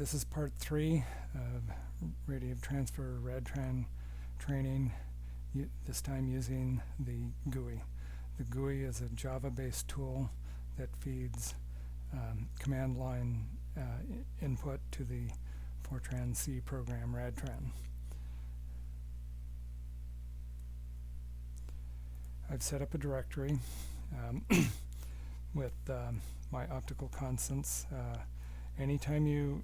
This is part 3 of radiative transfer RADTRAN training, this time using the GUI. The GUI is a Java-based tool that feeds command line input to the Fortran C program RADTRAN. I've set up a directory with my optical constants. Anytime you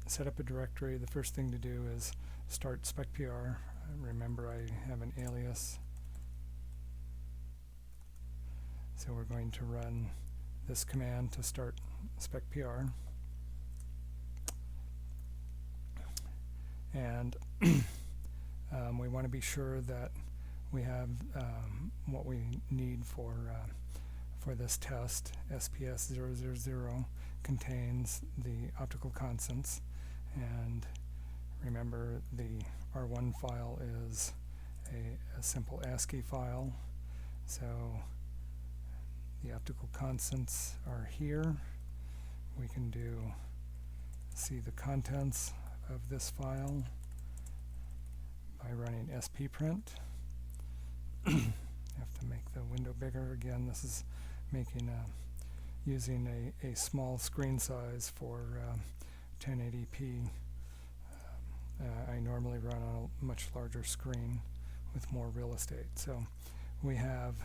set up a directory, the first thing to do is start specpr. Remember, I have an alias, so we're going to run this command to start specpr. And we want to be sure that we have what we need for this test. SPS000 contains the optical constants, and remember the R1 file is a simple ASCII file, so the optical constants are here. We can see the contents of this file by running sppprint. Have to make the window bigger again. This is making using a small screen size for 1080p. I normally run on a much larger screen with more real estate. So we have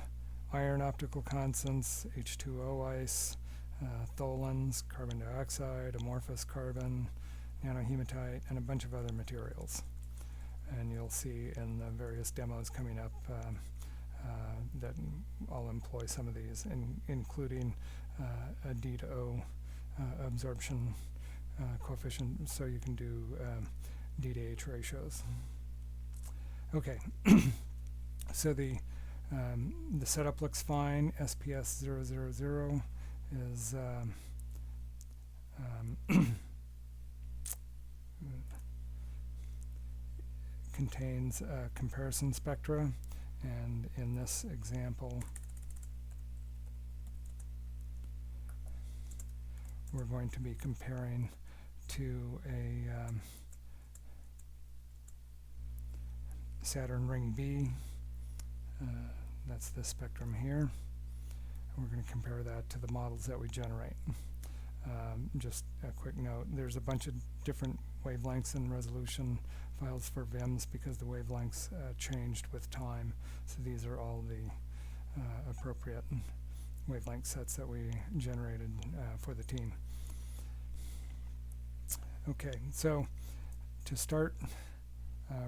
iron optical constants, H2O ice, tholins, carbon dioxide, amorphous carbon, nanohematite, and a bunch of other materials. And you'll see in the various demos coming up that I'll employ some of these, including a D to O absorption coefficient, so you can do D to H ratios. Okay, so the setup looks fine. SPS000 is contains comparison spectra, and in this example we're going to be comparing to a Saturn ring B. That's this spectrum here. We're going to compare that to the models that we generate. Just a quick note, there's a bunch of different wavelengths and resolution files for VIMs because the wavelengths changed with time. So these are all the appropriate wavelength sets that we generated for the team. Okay, so to start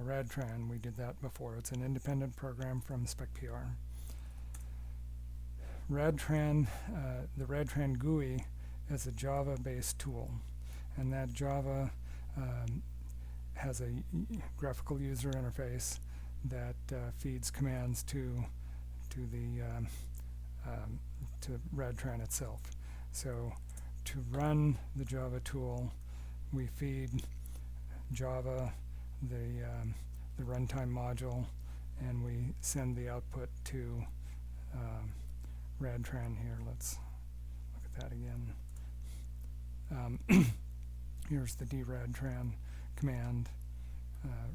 RADTRAN, we did that before. It's an independent program from specpr. RADTRAN, the RADTRAN GUI is a Java-based tool, and that Java has a graphical user interface that feeds commands to RADTRAN itself. So to run the Java tool, we feed Java the runtime module, and we send the output to RADTRAN here. Let's look at that again. Here's the DRADTRAN command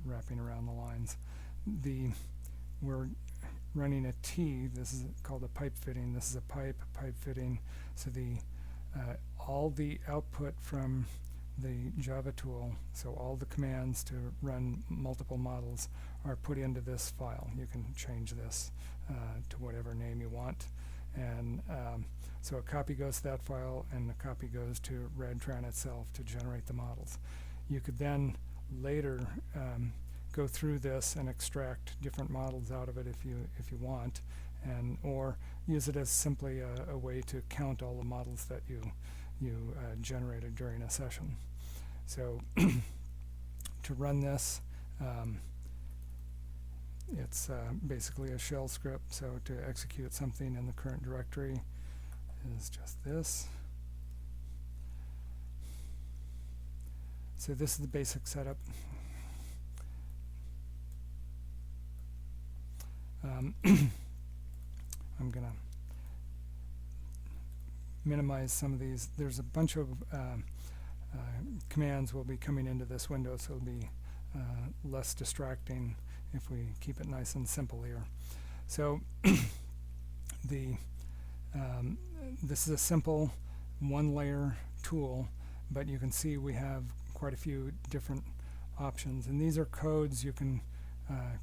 wrapping around the lines. We're running a T. This is called a pipe fitting. This is a pipe fitting. So all the output from the Java tool, so all the commands to run multiple models, are put into this file. You can change this to whatever name you want. And so a copy goes to that file, and a copy goes to RADTRAN itself to generate the models. You could then later go through this and extract different models out of it if you want, or use it as simply a way to count all the models that you generated during a session. So to run this, it's basically a shell script. So to execute something in the current directory is just this. So this is the basic setup. I'm going to minimize some of these. There's a bunch of commands will be coming into this window, so it'll be less distracting if we keep it nice and simple here. So this is a simple one-layer tool, but you can see we have quite a few different options, and these are codes you can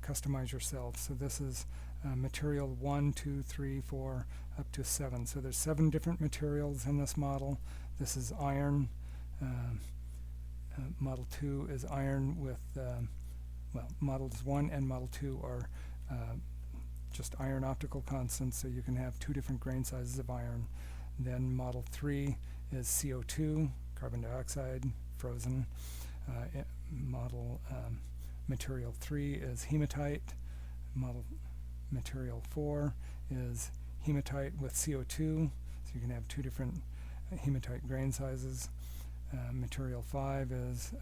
customize yourself. So this is material 1, 2, 3, 4, up to 7. So there's 7 different materials in this model. This is iron. Model 2 is iron with, well, models 1 and model 2 are just iron optical constants, so you can have 2 different grain sizes of iron. Then model 3 is CO2, carbon dioxide, frozen. Model material 3 is hematite. Model material 4 is hematite with CO2, so you can have 2 different hematite grain sizes. Material 5 is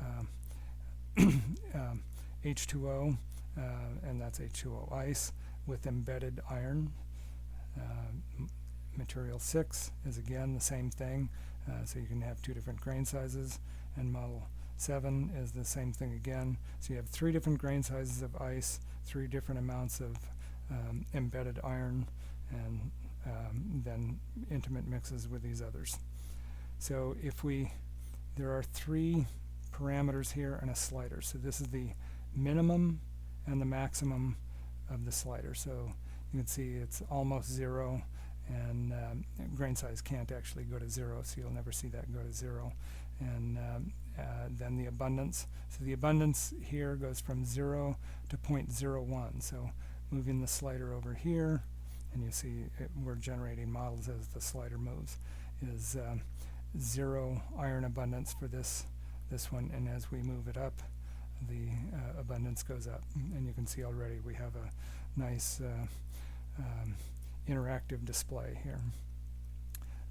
H2O, and that's H2O ice with embedded iron. Material 6 is again the same thing, so you can have 2 different grain sizes, and model 7 is the same thing again. So you have 3 different grain sizes of ice, 3 different amounts of embedded iron, and then intimate mixes with these others. So if there are 3 parameters here and a slider. So this is the minimum and the maximum of the slider. So you can see it's almost 0, and grain size can't actually go to 0, so you'll never see that go to 0. And then the abundance. So the abundance here goes from 0 to 0.01. So moving the slider over here, and you see we're generating models as the slider moves, is 0 iron abundance for this one, and as we move it up, the abundance goes up. And you can see already we have a nice interactive display here.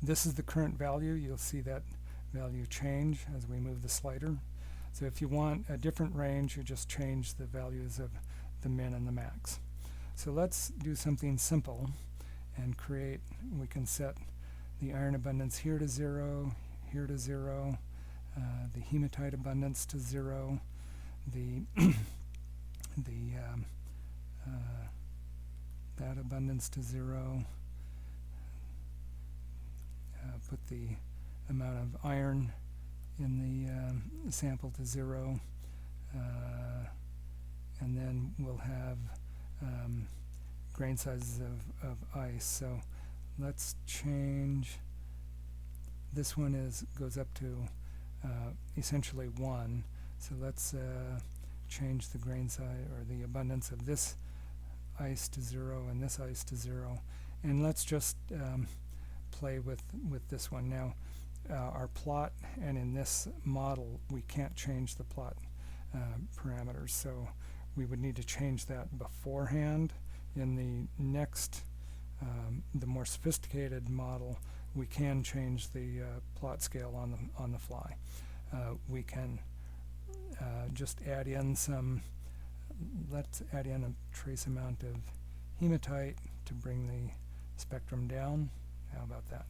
This is the current value. You'll see that value change as we move the slider. So if you want a different range, you just change the values of the min and the max. So let's do something simple and we can set the iron abundance here to 0, here to 0, the hematite abundance to 0, that abundance to 0, put the amount of iron in the sample to 0, and then we'll have grain sizes of ice. So let's change, this one goes up to essentially 1, so let's change the grain size or the abundance of this ice to 0 and this ice to 0, and let's just play with this one. Now our plot, and in this model we can't change the plot parameters, so we would need to change that beforehand. In the next, the more sophisticated model, we can change the plot scale on the fly. We can just add in let's add in a trace amount of hematite to bring the spectrum down. How about that?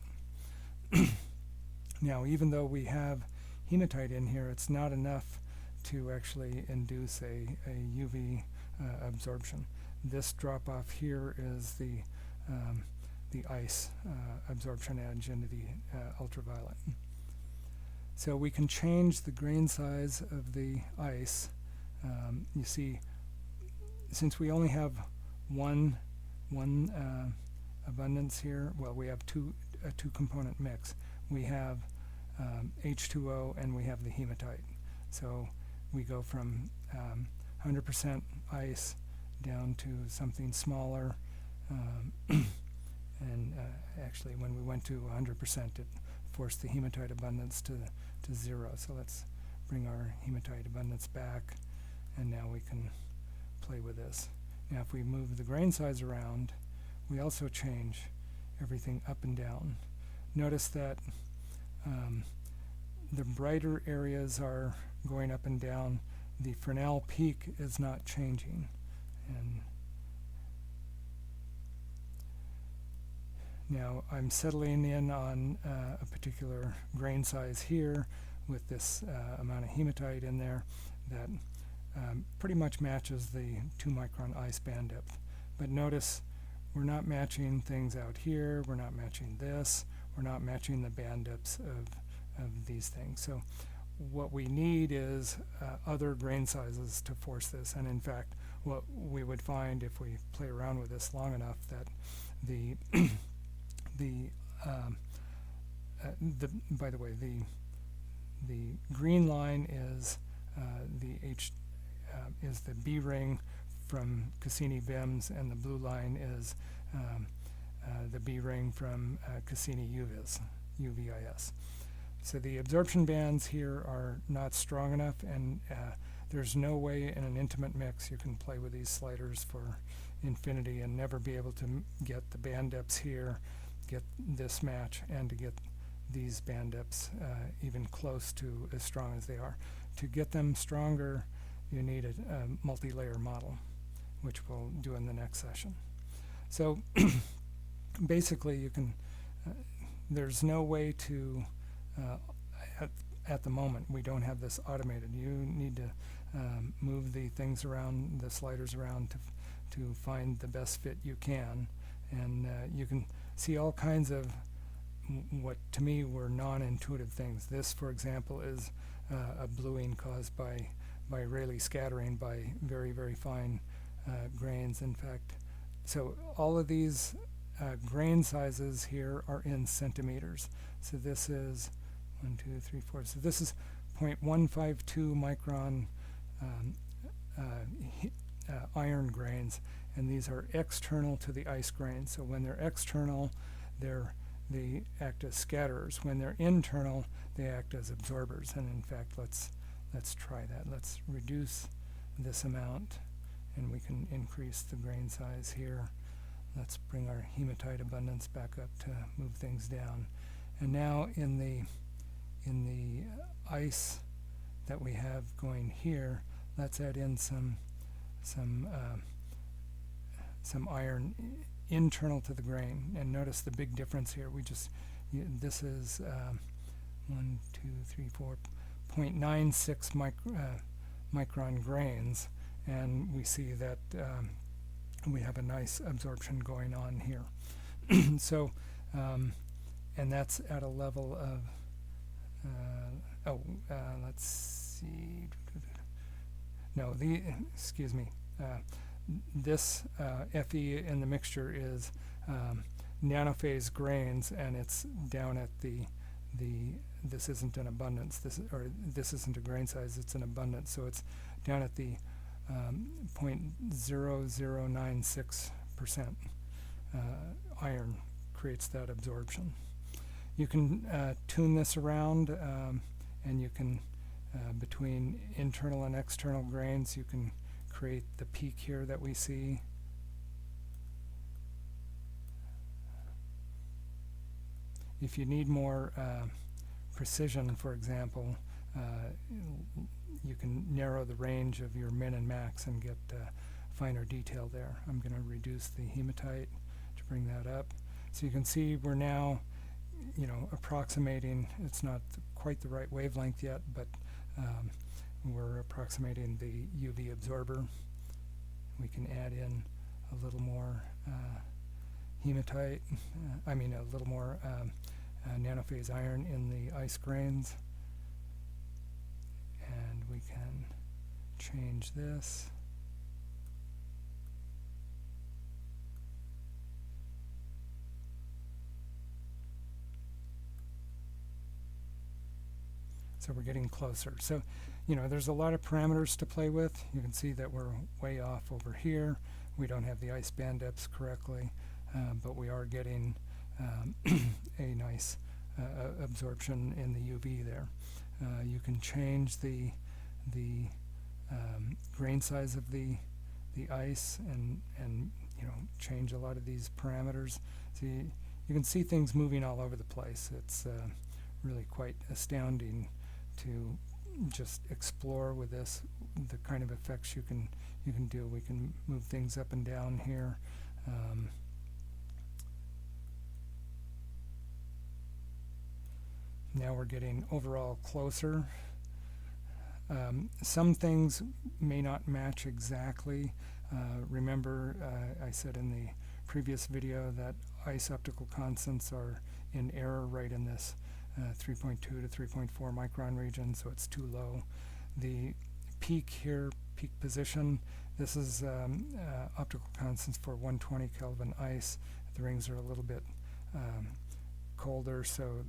Now, even though we have hematite in here, it's not enough to actually induce a UV absorption. This drop off here is the ice absorption edge into the ultraviolet. So we can change the grain size of the ice. You see, since we only have one abundance here, well, we have a two-component mix. We have H2O and we have the hematite. So we go from 100% ice down to something smaller, and actually when we went to 100%, it forced the hematite abundance to 0. So let's bring our hematite abundance back, and now we can play with this. Now if we move the grain size around, we also change everything up and down. Notice that the brighter areas are going up and down. The Fresnel peak is not changing. And now I'm settling in on a particular grain size here with this amount of hematite in there that pretty much matches the 2 micron ice band depth. But notice we're not matching things out here, we're not matching this, we're not matching the band depths of these things. So what we need is other grain sizes to force this, and in fact what we would find if we play around with this long enough that the by the way, the green line is is the B ring from Cassini BIMs, and the blue line is the B ring from Cassini UVIS. So the absorption bands here are not strong enough, and there's no way in an intimate mix you can play with these sliders for infinity and never be able to get the band depths here, get this match, and to get these band depths even close to as strong as they are. To get them stronger, you need a multi-layer model, which we'll do in the next session. So basically you can, there's no way to, at the moment, we don't have this automated. You need to move the things around, the sliders around to find the best fit you can. And you can see all kinds of what to me were non-intuitive things. This, for example, is a bluing caused by Rayleigh scattering by very, very fine grains. In fact, so all of these grain sizes here are in centimeters. So this is 1, 2, 3, 4. So this is 0.152 micron iron grains, and these are external to the ice grain. So when they're external, they act as scatterers. When they're internal, they act as absorbers. And in fact, let's try that. Let's reduce this amount, and we can increase the grain size here. Let's bring our hematite abundance back up to move things down. And now in the ice that we have going here, let's add in some iron internal to the grain. And notice the big difference here. This is 1, 2, 3, 4, 0.96 micron grains, and we see that we have a nice absorption going on here. So, and that's at a level of, let's see, no, excuse me, this Fe in the mixture is nano-phase grains, and it's down at this isn't an abundance, this isn't a grain size, it's an abundance, so it's down at the 0.0096% iron creates that absorption. You can tune this around, and you can, between internal and external grains, you can create the peak here that we see. If you need more precision, for example, you can narrow the range of your min and max and get finer detail there. I'm going to reduce the hematite to bring that up. So you can see we're now, approximating, it's not quite the right wavelength yet, but we're approximating the UV absorber. We can add in a little more hematite, a little more nano-phase iron in the ice grains. And we can change this. So we're getting closer. So, there's a lot of parameters to play with. You can see that we're way off over here. We don't have the ice band depths correctly, but we are getting a nice absorption in the UV there. You can change the grain size of the ice and change a lot of these parameters. So you can see things moving all over the place. It's really quite astounding to just explore with this the kind of effects you can do. We can move things up and down here. now we're getting overall closer. Some things may not match exactly. Remember, I said in the previous video that ice optical constants are in error right in this 3.2 to 3.4 micron region, so it's too low. The peak here, peak position, this is optical constants for 120 Kelvin ice. The rings are a little bit colder, so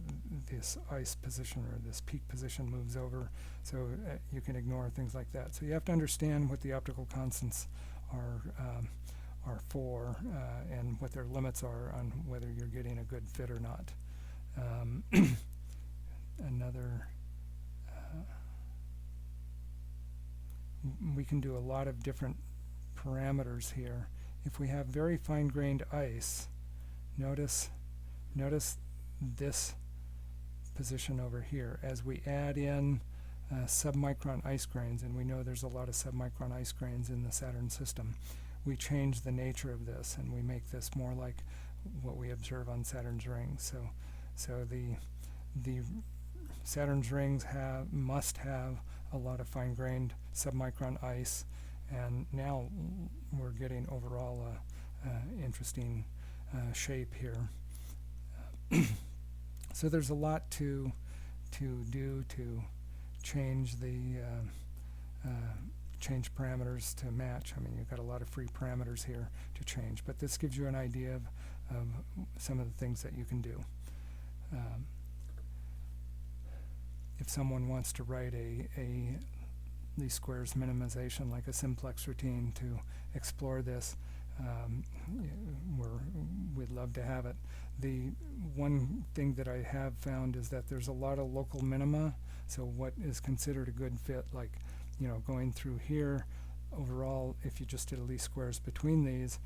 this ice position or this peak position moves over, so you can ignore things like that. So you have to understand what the optical constants are for and what their limits are on whether you're getting a good fit or not. We can do a lot of different parameters here. If we have very fine-grained ice, notice this position over here. As we add in submicron ice grains, and we know there's a lot of submicron ice grains in the Saturn system, we change the nature of this and we make this more like what we observe on Saturn's rings. So the Saturn's rings must have a lot of fine-grained submicron ice, and now we're getting overall interesting shape here. So there's a lot to do to change the change parameters to match. I mean, you've got a lot of free parameters here to change, but this gives you an idea of some of the things that you can do. If someone wants to write a least squares minimization, like a simplex routine to explore this, we'd love to have it. The one thing that I have found is that there's a lot of local minima. So what is considered a good fit, like going through here, overall, if you just did a least squares between these,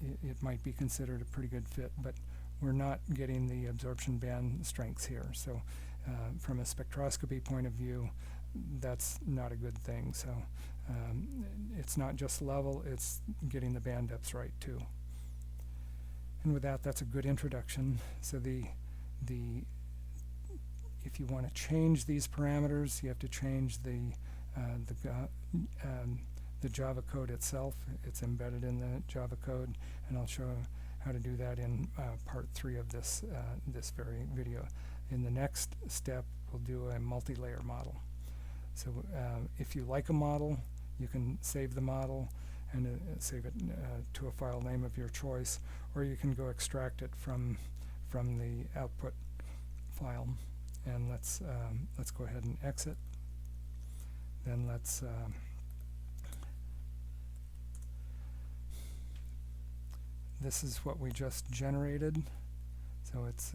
it might be considered a pretty good fit, but we're not getting the absorption band strengths here. So from a spectroscopy point of view, that's not a good thing. So it's not just level, it's getting the band depths right too. And with that, that's a good introduction. So if you want to change these parameters, you have to change the Java code itself. It's embedded in the Java code, and I'll show how to do that in part 3 of this very video. In the next step, we'll do a multi-layer model. So if you like a model, you can save the model and save it to a file name of your choice, or you can go extract it from the output file. And let's go ahead and exit. Then let's this is what we just generated. So it's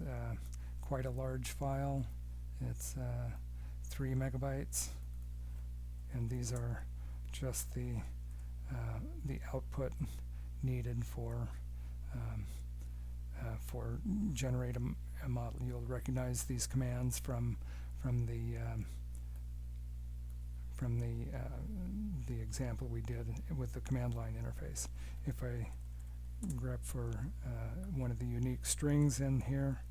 quite a large file. It's 3 megabytes, and these are just the output needed for generating a model. You'll recognize these commands from the example we did with the command line interface. If I grep for one of the unique strings in here,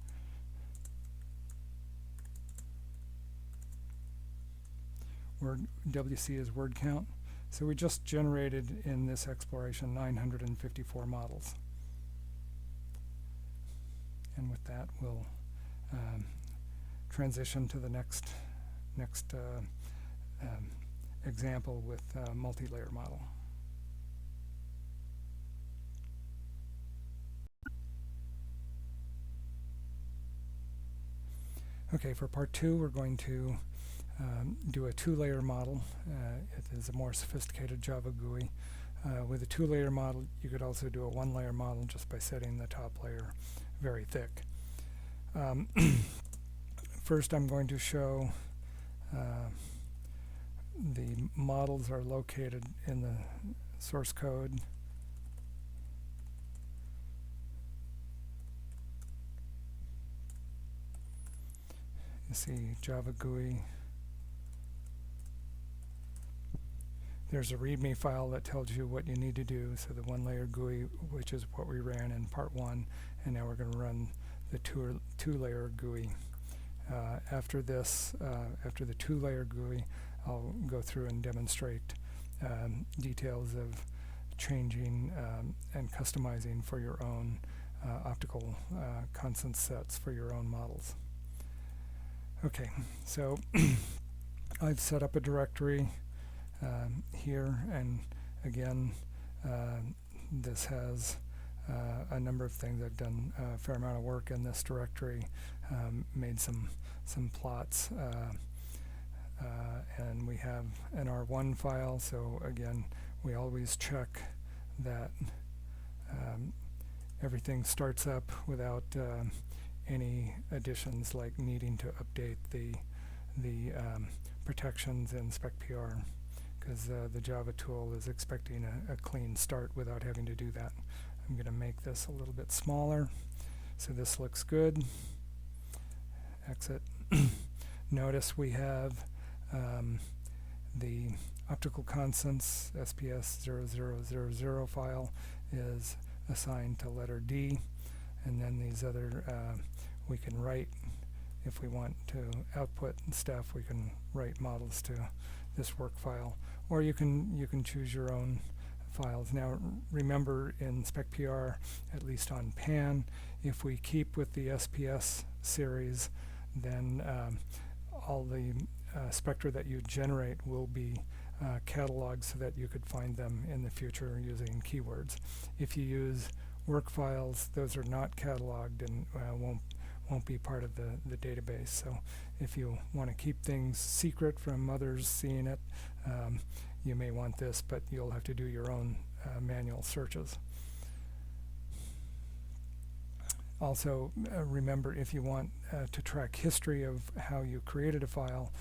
WC is word count. So we just generated in this exploration 954 models. And with that, we'll transition to the next example with multi-layer model. Okay, for part 2, we're going to do a 2-layer model. It is a more sophisticated Java GUI. With a 2-layer model, you could also do a 1-layer model just by setting the top layer very thick. First, I'm going to show the models are located in the source code. You see Java GUI. There's a README file that tells you what you need to do. So the 1-layer GUI, which is what we ran in part 1, and now we're going to run the 2-layer GUI. After this, after the two-layer GUI, I'll go through and demonstrate details of changing and customizing for your own optical constant sets for your own models. Okay, so I've set up a directory here, and again, this has a number of things. I've done a fair amount of work in this directory, made some plots, and we have an R1 file, so again, we always check that everything starts up without any additions, like needing to update the protections in SpecPR, because the Java tool is expecting a clean start without having to do that. I'm going to make this a little bit smaller, so this looks good. Exit. Notice we have the optical constants SPS 0000 file is assigned to letter D, and then these other we can write, if we want to output stuff, we can write models to this work file, or you can choose your own files. Now remember, in SpecPR, at least on PAN, if we keep with the SPS series, then all the spectra that you generate will be cataloged so that you could find them in the future using keywords. If you use work files, those are not cataloged and won't be part of the database. So if you want to keep things secret from others seeing it, you may want this, but you'll have to do your own manual searches. Also, remember, if you want to track history of how you created a file,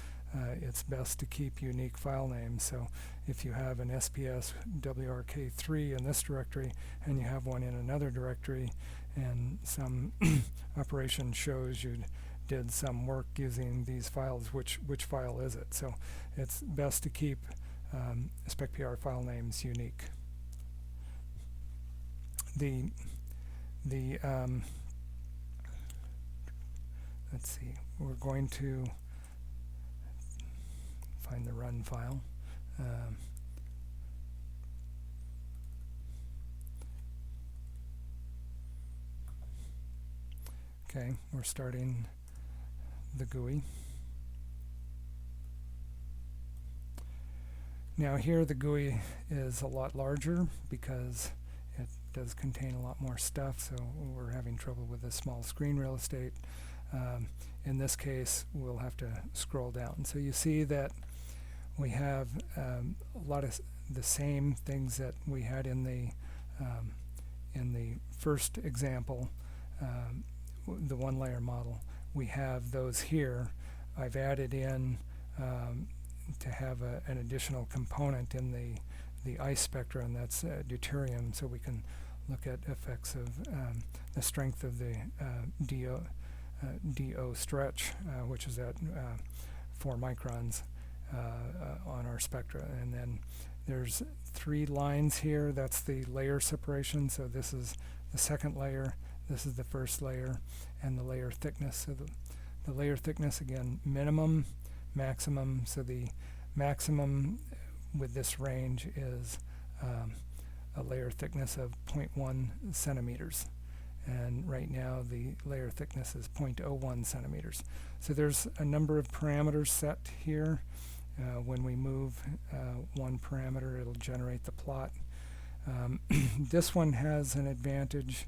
it's best to keep unique file names. So if you have an SPS WRK3 in this directory and you have one in another directory, and some operation shows you did some work using these files, which file is it? So it's best to keep SpecPR file names unique. Let's see, we're going to find the run file. Okay, we're starting the GUI. Now here the GUI is a lot larger because it does contain a lot more stuff, so we're having trouble with the small screen real estate. In this case, we'll have to scroll down. So you see that we have a lot of the same things that we had in the first example, the one-layer model. We have those here. I've added in to have an additional component in the ice spectra, and that's deuterium, so we can look at effects of the strength of the DO stretch, which is at 4 microns on our spectra. And then there's 3 lines here. That's the layer separation. So this is the second layer, this is the first layer, and the layer thickness. So the layer thickness, again, minimum, maximum. So the maximum with this range is a layer thickness of 0.1 centimeters. And right now the layer thickness is 0.01 centimeters. So there's a number of parameters set here. When we move one parameter, it'll generate the plot. This one has an advantage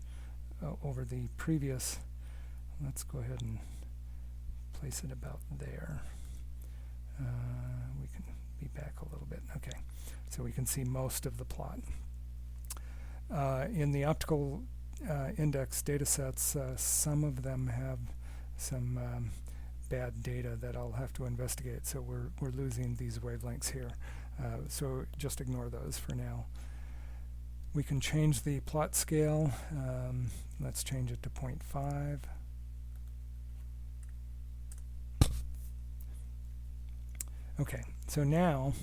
over the previous. Let's go ahead and place it about there. We can be back a little bit. Okay, so we can see most of the plot. In the optical index data sets, some of them have some bad data that I'll have to investigate, so we're losing these wavelengths here. So just ignore those for now. We can change the plot scale. Let's change it to 0.5. Okay, so now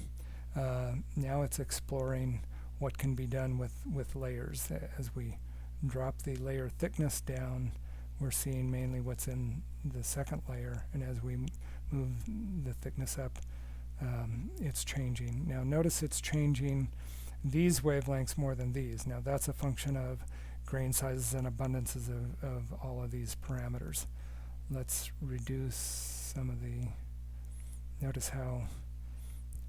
it's exploring what can be done with layers. As we drop the layer thickness down, we're seeing mainly what's in the second layer, and as we move the thickness up, it's changing. Now notice it's changing these wavelengths more than these. Now that's a function of grain sizes and abundances of all of these parameters. Let's reduce some of the, notice how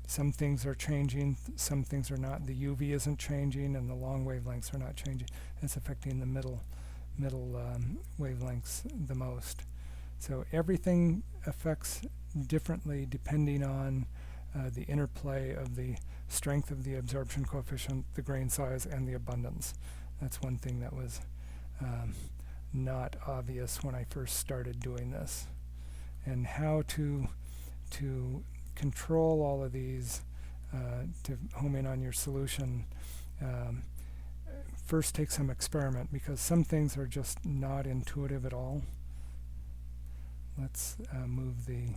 some things are changing, some things are not. The UV isn't changing and the long wavelengths are not changing. It's affecting the middle wavelengths the most. So everything affects differently depending on the interplay of the strength of the absorption coefficient, the grain size, and the abundance. That's one thing that was not obvious when I first started doing this. And how to control all of these to home in on your solution. First take some experiment, because some things are just not intuitive at all. Let's move the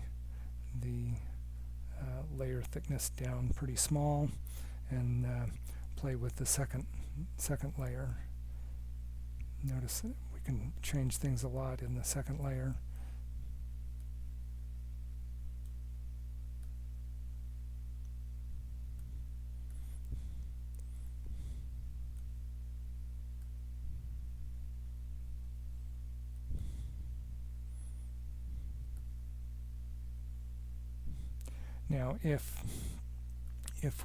layer thickness down pretty small and play with the second layer. Notice that we can change things a lot in the second layer. Now if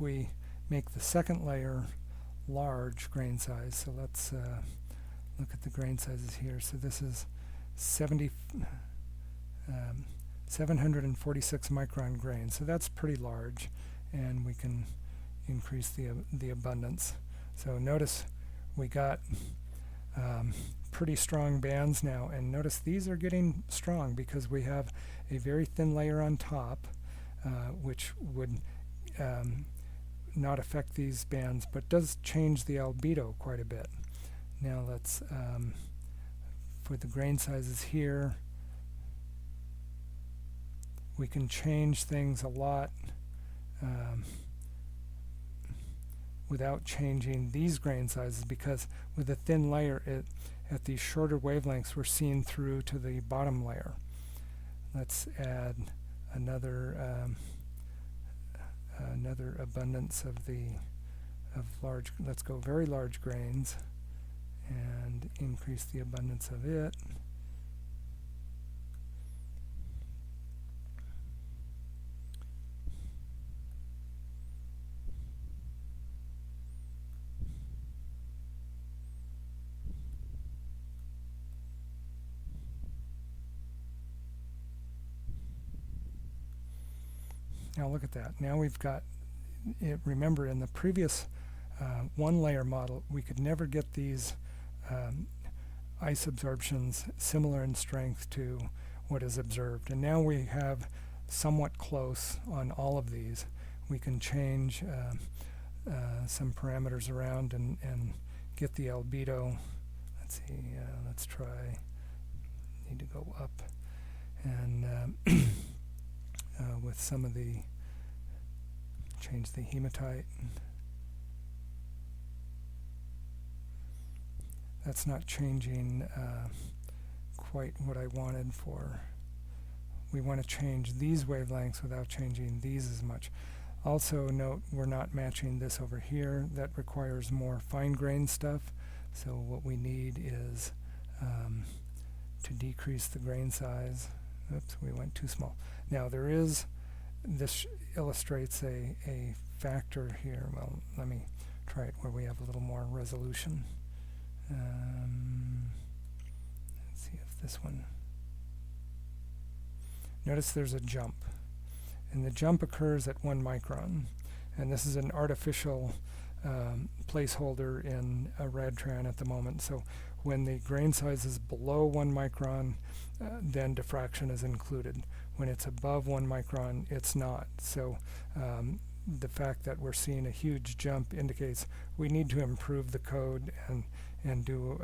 we make the second layer large grain size, so let's look at the grain sizes here. So this is 746 micron grain, so that's pretty large, and we can increase the abundance. So notice we got pretty strong bands now, and notice these are getting strong because we have a very thin layer on top, which would not affect these bands, but does change the albedo quite a bit. Now let's, for the grain sizes here, we can change things a lot without changing these grain sizes, because with a thin layer, at these shorter wavelengths, we're seeing through to the bottom layer. Let's add another abundance of large. Let's go very large grains and increase the abundance of it. Now look at that. Now we've got it. Remember, in the previous one layer model, we could never get these ice absorptions similar in strength to what is observed. And now we have somewhat close on all of these. We can change some parameters around and get the albedo. Let's see, let's try, need to go up. And with some of the, change the hematite. That's not changing quite what I wanted for. We want to change these wavelengths without changing these as much. Also note, we're not matching this over here. That requires more fine-grained stuff. So what we need is to decrease the grain size. Oops, we went too small. Now there is, this illustrates a factor here. Well, let me try it where we have a little more resolution. Let's see if this one. Notice there's a jump, and the jump occurs at 1 micron, and this is an artificial placeholder in a RADTRAN at the moment. So when the grain size is below 1 micron, then diffraction is included. When it's above 1 micron, it's not. So the fact that we're seeing a huge jump indicates we need to improve the code and do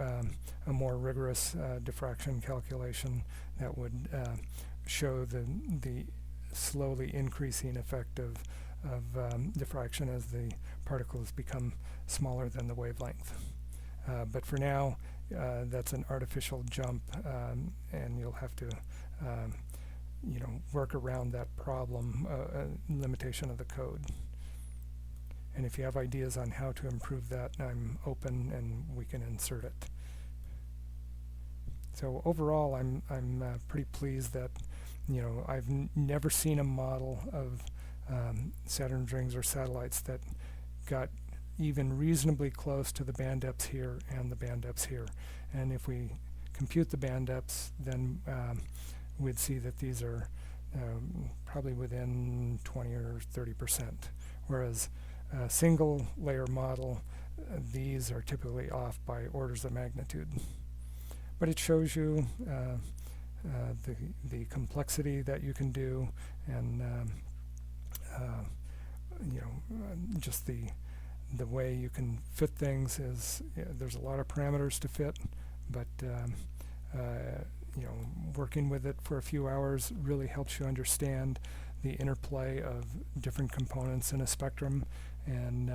a more rigorous diffraction calculation that would show the slowly increasing effect of diffraction as the particles become smaller than the wavelength. But for now, that's an artificial jump, and you'll have to work around that problem, limitation of the code. And if you have ideas on how to improve that, I'm open and we can insert it. So overall, I'm pretty pleased that I've never seen a model of Saturn's rings or satellites that got even reasonably close to the band depths here and the band depths here. And if we compute the band depths, then we'd see that these are probably within 20 or 30%, whereas a single layer model, these are typically off by orders of magnitude. But it shows you the complexity that you can do, and just the way you can fit things is there's a lot of parameters to fit, but working with it for a few hours really helps you understand the interplay of different components in a spectrum, and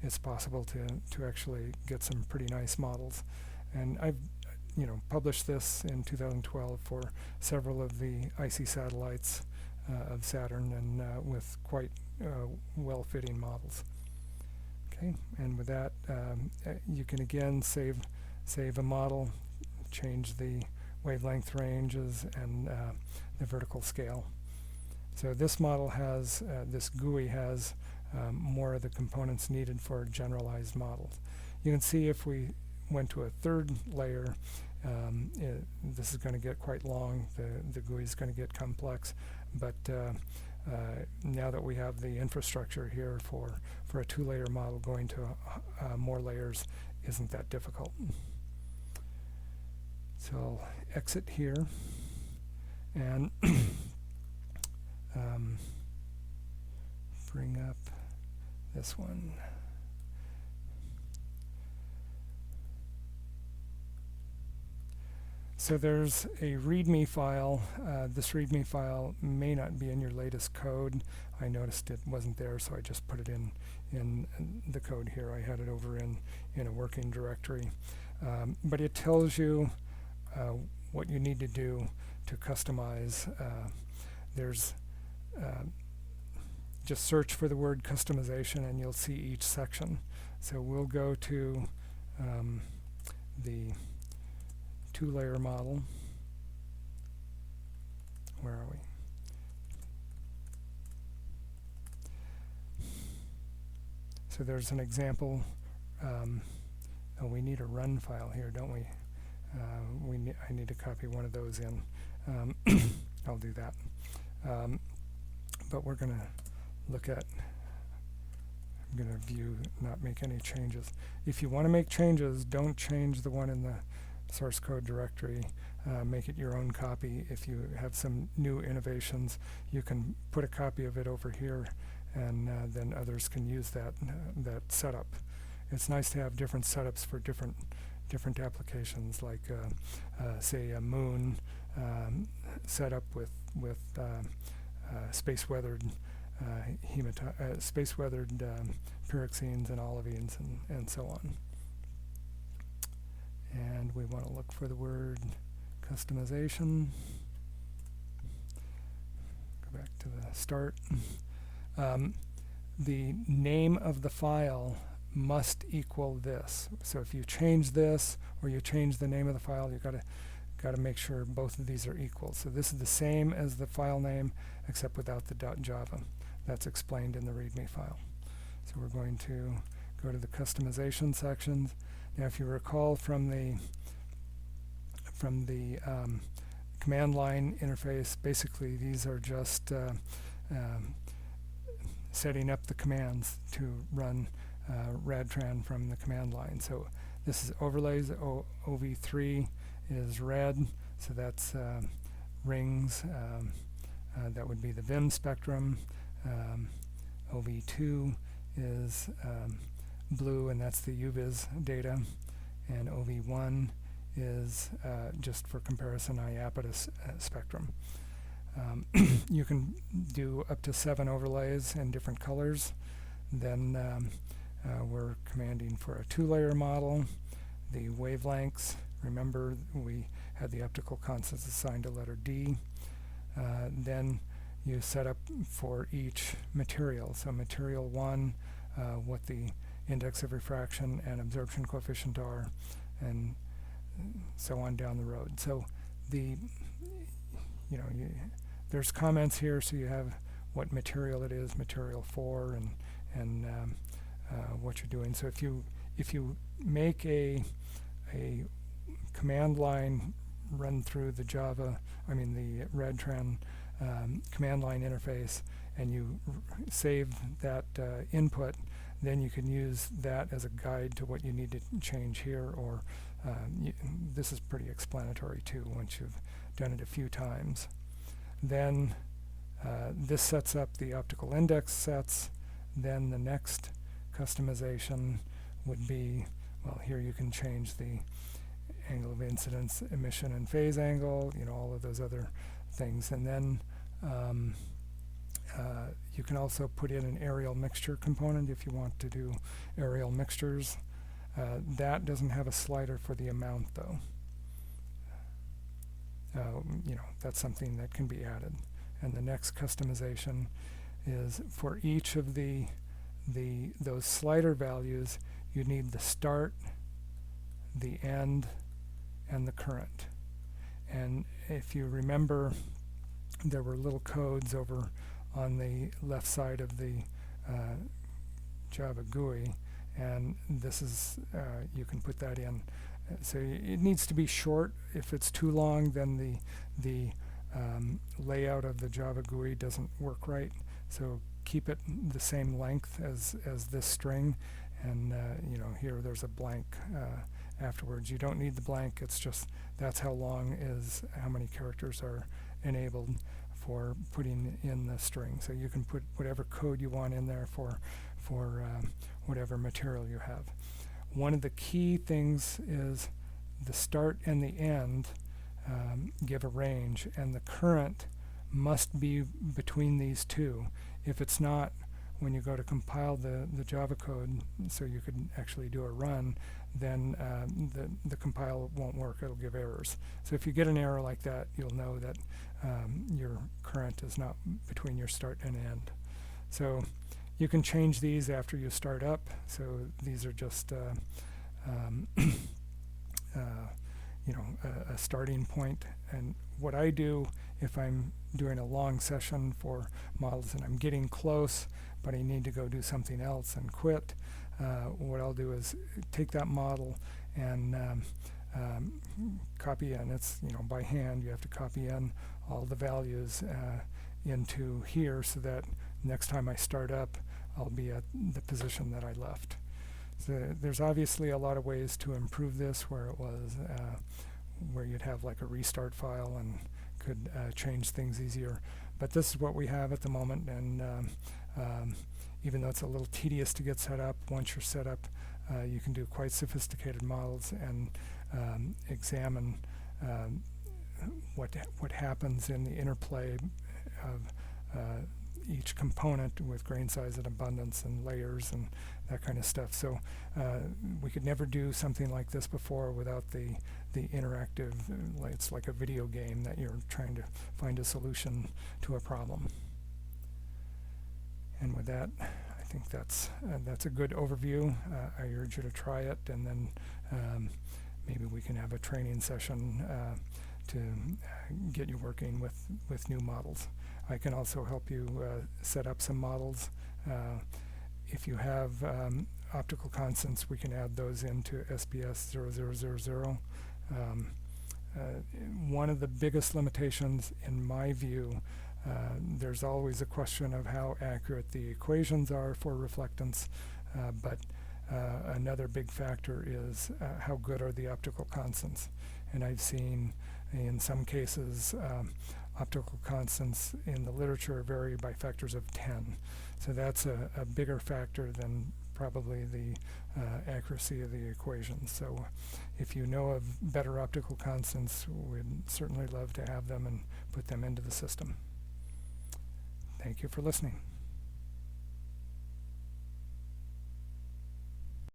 it's possible to actually get some pretty nice models. And I've published this in 2012 for several of the icy satellites of Saturn, and with quite well-fitting models. Okay, and with that, you can again save a model, change the wavelength ranges and the vertical scale. So this model has, this GUI has more of the components needed for generalized models. You can see if we went to a third layer, this is going to get quite long. The GUI is going to get complex, but now that we have the infrastructure here for a two-layer model, going to more layers isn't that difficult. So I'll exit here and bring up this one. So there's a README file. This README file may not be in your latest code. I noticed it wasn't there, so I just put it in the code here. I had it over in a working directory. But it tells you what you need to do to customize. There's just search for the word customization and you'll see each section. So we'll go to the two-layer model. Where are we? So there's an example. Oh, we need a run file here, don't we? I need to copy one of those in. I'll do that. But we're going to look at, I'm going to view, not make any changes. If you want to make changes, don't change the one in the source code directory. Make it your own copy. If you have some new innovations, you can put a copy of it over here, and then others can use that setup. It's nice to have different setups for different applications, like say a moon setup with space weathered pyroxenes and olivines and so on. And we want to look for the word customization. Go back to the start. The name of the file must equal this. So if you change this or you change the name of the file, you've got to make sure both of these are equal. So this is the same as the file name except without the .java. That's explained in the README file. So we're going to go to the customization sections. Now, if you recall from the command line interface, basically these are just setting up the commands to run Radtran from the command line. So this is overlays. OV3 is red, so that's rings. That would be the VIM spectrum. OV2 is blue, and that's the UViz data. And OV1 is just for comparison iapetus spectrum. You can do up to 7 overlays in different colors. Then we're commanding for a two-layer model, the wavelengths, Remember, we had the optical constants assigned to letter D. Then you set up for each material. So material 1, what the index of refraction and absorption coefficient are, and so on down the road. So there's comments here, so you have what material it is, material 4, and what you're doing. So if you make a command line run through the the Radtran command line interface, and you save that input, then you can use that as a guide to what you need to change here, or this is pretty explanatory too once you've done it a few times. Then this sets up the optical index sets. Then the next customization would be, well, here you can change the angle of incidence, emission, and phase angle, all of those other things. And then you can also put in an aerial mixture component if you want to do aerial mixtures. That doesn't have a slider for the amount, though. That's something that can be added. And the next customization is for each of those slider values, you need the start, the end, and the current. And if you remember, there were little codes over on the left side of the Java GUI, and this is you can put that in. So it needs to be short. If it's too long, then the layout of the Java GUI doesn't work right. So keep it the same length as this string, and here there's a blank afterwards. You don't need the blank. It's just that's how long is how many characters are enabled for putting in the string. So you can put whatever code you want in there for whatever material you have. One of the key things is the start and the end give a range, and the current must be between these two. If it's not, when you go to compile the Java code so you could actually do a run, then the compile won't work. It'll give errors. So if you get an error like that, you'll know that your current is not between your start and end. So you can change these after you start up. So these are just a starting point. And what I do if I'm doing a long session for models and I'm getting close, but I need to go do something else and quit, what I'll do is take that model and copy in. It's by hand. You have to copy in all the values into here so that next time I start up, I'll be at the position that I left. So there's obviously a lot of ways to improve this, where it was where you'd have like a restart file and could change things easier. But this is what we have at the moment, and even though it's a little tedious to get set up, once you're set up, you can do quite sophisticated models and examine what happens in the interplay of each component with grain size and abundance and layers and that kind of stuff. So we could never do something like this before without the interactive, it's like a video game that you're trying to find a solution to a problem. And with that, I think that's a good overview. I urge you to try it, and then maybe we can have a training session to get you working with new models. I can also help you set up some models. If you have optical constants, we can add those into SPS 0000. One of the biggest limitations, in my view, there's always a question of how accurate the equations are for reflectance, but another big factor is how good are the optical constants. And I've seen in some cases optical constants in the literature vary by factors of 10. So that's a bigger factor than probably the accuracy of the equations. So if you know of better optical constants, we'd certainly love to have them and put them into the system. Thank you for listening.